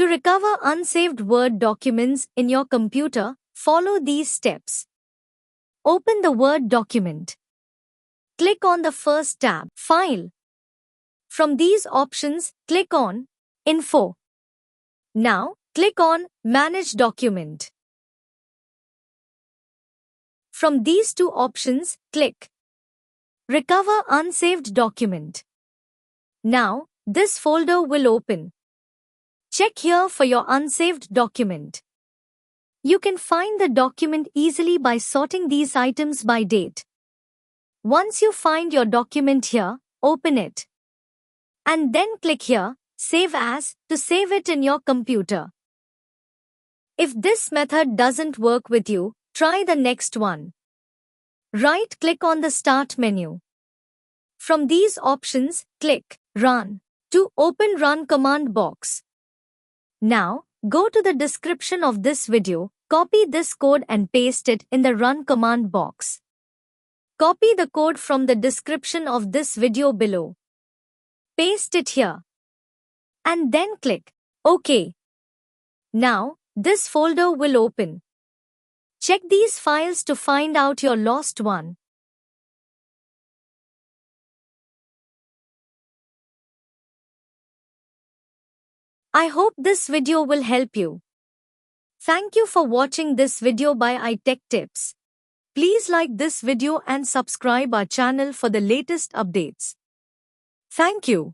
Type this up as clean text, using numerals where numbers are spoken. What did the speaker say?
To recover unsaved Word documents in your computer, follow these steps. Open the Word document. Click on the first tab, File. From these options, click on Info. Now, click on Manage Document. From these two options, click Recover Unsaved Document. Now, this folder will open. Check here for your unsaved document. You can find the document easily by sorting these items by date. Once you find your document here, open it. And then click here, Save As, to save it in your computer. If this method doesn't work with you, try the next one. Right-click on the Start menu. From these options, click Run to open Run command box. Now, go to the description of this video, copy this code and paste it in the Run command box. Copy the code from the description of this video below. Paste it here. And then click OK. Now, this folder will open. Check these files to find out your lost one. I hope this video will help you. Thank you for watching this video by itech Tips. Please like this video and subscribe our channel for the latest updates. Thank you.